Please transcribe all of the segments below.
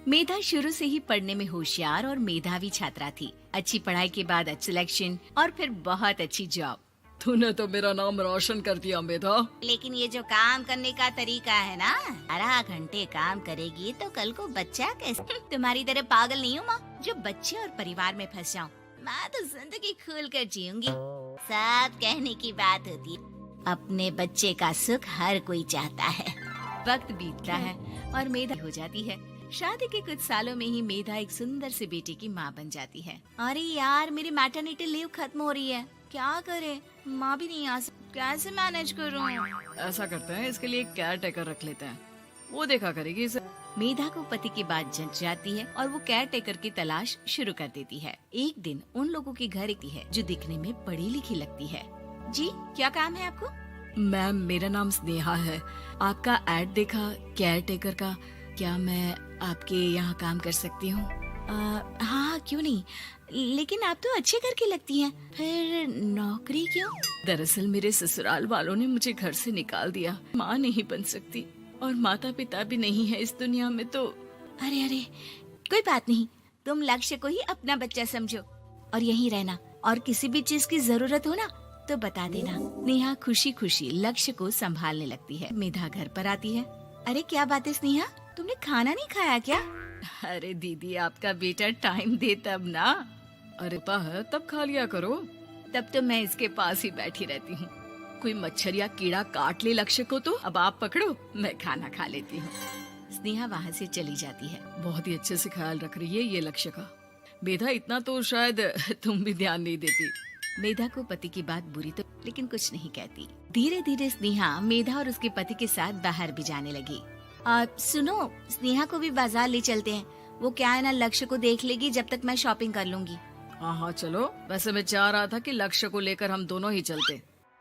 मेधा शुरू से ही पढ़ने में होशियार और मेधावी छात्रा थी। अच्छी पढ़ाई के बाद अच्छा सिलेक्शन और फिर बहुत अच्छी जॉब। तूने तो मेरा नाम रोशन कर दिया मेधा। लेकिन ये जो काम करने का तरीका है ना, 12 घंटे काम करेगी तो कल को बच्चा कैसे? तुम्हारी तरह पागल नहीं हूँ माँ जो बच्चे और परिवार में फंस जाऊँ। मैं तो जिंदगी खुल कर जीऊंगी। सब कहने की बात होती है, अपने बच्चे का सुख हर कोई चाहता है। वक्त बीतता है और मेधा हो जाती है। शादी के कुछ सालों में ही मेधा एक सुंदर से बेटे की माँ बन जाती है। अरे यार, मेरी मैटरनिटी लीव खत्म हो रही है, क्या करे? माँ भी नहीं आ सकती, कैसे मैनेज करूँ? ऐसा करते हैं, इसके लिए केयर टेकर रख लेते हैं, वो देखा करेगी इसे। मेधा को पति की बात जंच जाती है और वो केयर टेकर की तलाश शुरू कर देती है। एक दिन उन लोगों के घर आती है जो दिखने में पढ़ी लिखी लगती है। जी, क्या काम है आपको? मैम, मेरा नाम स्नेहा है। आपका एड देखा केयर टेकर का, क्या मैं आपके यहाँ काम कर सकती हूँ? हाँ, क्यों नहीं, लेकिन आप तो अच्छे घर की लगती हैं, फिर नौकरी क्यों? दरअसल मेरे ससुराल वालों ने मुझे घर से निकाल दिया। माँ नहीं बन सकती और माता पिता भी नहीं है इस दुनिया में, तो अरे अरे, कोई बात नहीं, तुम लक्ष्य को ही अपना बच्चा समझो और यहीं रहना, और किसी भी चीज की जरूरत हो ना तो बता देना। स्नेहा खुशी खुशी लक्ष्य को संभालने लगती है। मेधा घर पर आती है। अरे क्या बात है स्नेहा, तुमने खाना नहीं खाया क्या? अरे दीदी, आपका बेटा टाइम दे तब ना। अरे पा है तब खा लिया करो। तब तो मैं इसके पास ही बैठी रहती हूँ। कोई मच्छर या कीड़ा काट ले लक्ष्य को तो अब आप पकड़ो, मैं खाना खा लेती हूँ। स्नेहा वहाँ से चली जाती है। बहुत ही अच्छे से ख्याल रख रही है ये लक्ष्य का। मेधा, इतना तो शायद तुम भी ध्यान नहीं देती। मेधा को पति की बात बुरी तो लेकिन कुछ नहीं कहती। धीरे धीरे स्नेहा मेधा और उसके पति के साथ बाहर भी जाने लगी। सुनो, स्नेहा को भी बाजार ले चलते हैं, वो क्या है ना, लक्ष्य को देख लेगी जब तक मैं शॉपिंग कर लूंगी। हाँ चलो, वैसे मैं चाह रहा था कि लक्ष्य को लेकर हम दोनों ही चलते।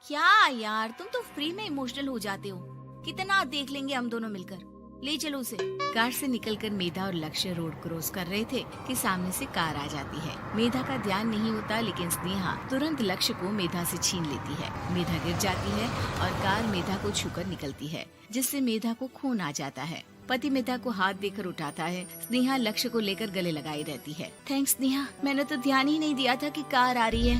क्या यार, तुम तो फ्री में इमोशनल हो जाते हो, कितना देख लेंगे हम दोनों मिलकर, ले चलो उसे। कार से निकलकर मेधा और लक्ष्य रोड क्रॉस कर रहे थे कि सामने से कार आ जाती है। मेधा का ध्यान नहीं होता, लेकिन स्नेहा तुरंत लक्ष्य को मेधा से छीन लेती है। मेधा गिर जाती है और कार मेधा को छूकर निकलती है, जिससे मेधा को खून आ जाता है। पति मेधा को हाथ देकर उठाता है। स्नेहा लक्ष्य को लेकर गले लगाई रहती है। थैंक्स स्नेहा, मैंने तो ध्यान ही नहीं दिया था कि कार आ रही है।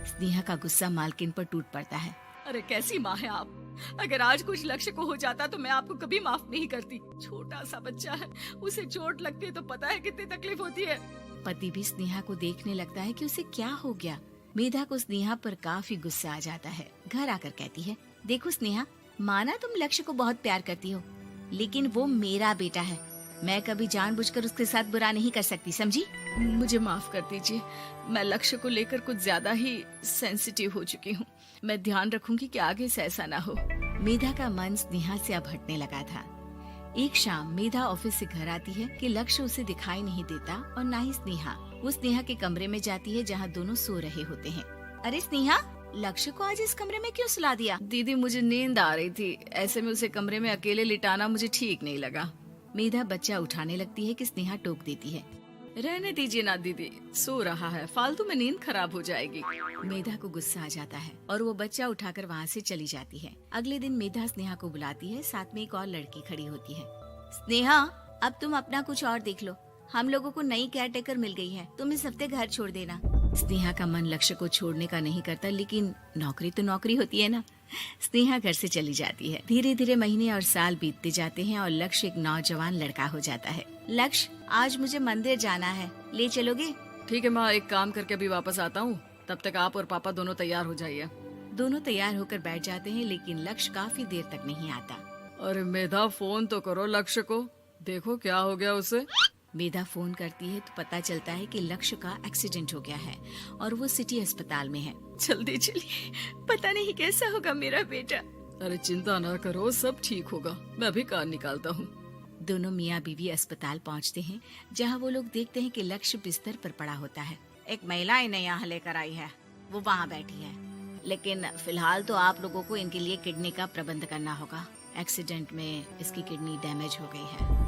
स्नेहा का गुस्सा मालकिन पर टूट पड़ता है। अरे कैसी माँ है आप, अगर आज कुछ लक्ष्य को हो जाता तो मैं आपको कभी माफ नहीं करती। छोटा सा बच्चा है, उसे चोट लगती है तो पता है कितनी तकलीफ होती है। पति भी स्नेहा को देखने लगता है कि उसे क्या हो गया। मेधा को स्नेहा पर काफी गुस्सा आ जाता है। घर आकर कहती है, देखो स्नेहा, माना तुम लक्ष्य को बहुत प्यार करती हो, लेकिन वो मेरा बेटा है, मैं कभी जानबूझकर उसके साथ बुरा नहीं कर सकती, समझी? मुझे माफ कर दीजिए, मैं लक्ष्य को लेकर कुछ ज्यादा ही सेंसिटिव हो चुकी हूँ। मैं ध्यान रखूंगी कि आगे से ऐसा ना हो। मेधा का मन स्नेहा से अब हटने लगा था। एक शाम मेधा ऑफिस से घर आती है कि लक्ष्य उसे दिखाई नहीं देता और ना ही स्नेहा। वो स्नेहा के कमरे में जाती है जहाँ दोनों सो रहे होते हैं। अरे स्नेहा, लक्ष्य को आज इस कमरे में क्यों सुला दिया? दीदी, मुझे नींद आ रही थी, ऐसे में उसे कमरे में अकेले लिटाना मुझे ठीक नहीं लगा। मेधा बच्चा उठाने लगती है कि स्नेहा टोक देती है। रहने दीजिए ना दीदी, सो रहा है, फालतू में नींद खराब हो जाएगी। मेधा को गुस्सा आ जाता है और वो बच्चा उठाकर वहाँ से चली जाती है। अगले दिन मेधा स्नेहा को बुलाती है, साथ में एक और लड़की खड़ी होती है। स्नेहा, अब तुम अपना कुछ और देख लो, हम लोगों को नई केयर टेकर मिल गई है, तुम इस हफ्ते घर छोड़ देना। स्नेहा का मन लक्ष्य को छोड़ने का नहीं करता, लेकिन नौकरी तो नौकरी होती है ना। स्नेहा घर से चली जाती है। धीरे धीरे महीने और साल बीतते जाते हैं और लक्ष्य एक नौजवान लड़का हो जाता है। लक्ष्य, आज मुझे मंदिर जाना है, ले चलोगे? ठीक है माँ, एक काम करके अभी वापस आता हूँ, तब तक आप और पापा दोनों तैयार हो जाइए। दोनों तैयार होकर बैठ जाते हैं, लेकिन लक्ष्य काफी देर तक नहीं आता। अरे मेधा, फोन तो करो लक्ष्य को, देखो क्या हो गया उसे। मेधा फोन करती है तो पता चलता है कि लक्ष्य का एक्सीडेंट हो गया है और वो सिटी अस्पताल में है। जल्दी चलिए, पता नहीं कैसा होगा मेरा बेटा। अरे चिंता ना करो, सब ठीक होगा, मैं अभी कार निकालता हूँ। दोनों मियाँ बीवी अस्पताल पहुँचते हैं, जहाँ वो लोग देखते हैं कि लक्ष्य बिस्तर पर पड़ा होता है। एक महिला इन्हें यहाँ लेकर आई है, वो वहाँ बैठी है, लेकिन फिलहाल तो आप लोगों को इनके लिए किडनी का प्रबंध करना होगा। एक्सीडेंट में इसकी किडनी डैमेज हो गई है।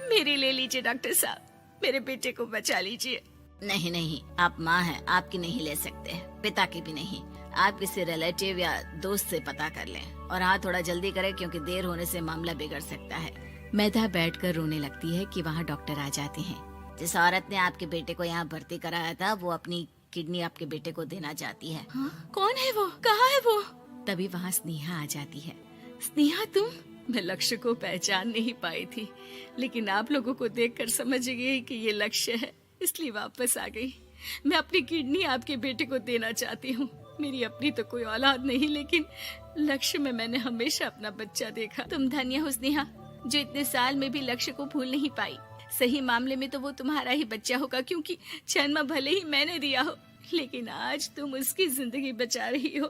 मेरी ले लीजिए डॉक्टर साहब, मेरे बेटे को बचा लीजिए। नहीं नहीं, आप माँ हैं, आपकी नहीं ले सकते, पिता की भी नहीं। आप किसी रिलेटिव या दोस्त से पता कर लें, और हाँ थोड़ा जल्दी करें क्योंकि देर होने से मामला बिगड़ सकता है। मेधा बैठकर रोने लगती है कि वहाँ डॉक्टर आ जाते हैं। जिस औरत ने आपके बेटे को यहाँ भर्ती कराया था वो अपनी किडनी आपके बेटे को देना चाहती है। हाँ? कौन है वो? कहाँ है वो? तभी वहाँ स्नेहा आ जाती है। स्नेहा तुम? मैं लक्ष्य को पहचान नहीं पाई थी, लेकिन आप लोगों को देखकर समझ गई कि ये लक्ष्य है, इसलिए वापस आ गई। मैं अपनी किडनी आपके बेटे को देना चाहती हूँ। मेरी अपनी तो कोई औलाद नहीं, लेकिन लक्ष्य में मैंने हमेशा अपना बच्चा देखा। तुम धन्य हो स्नेहा, जो इतने साल में भी लक्ष्य को भूल नहीं पाई। सही मामले में तो वो तुम्हारा ही बच्चा होगा, क्योंकि जन्म भले ही मैंने दिया हो, लेकिन आज तुम उसकी जिंदगी बचा रही हो।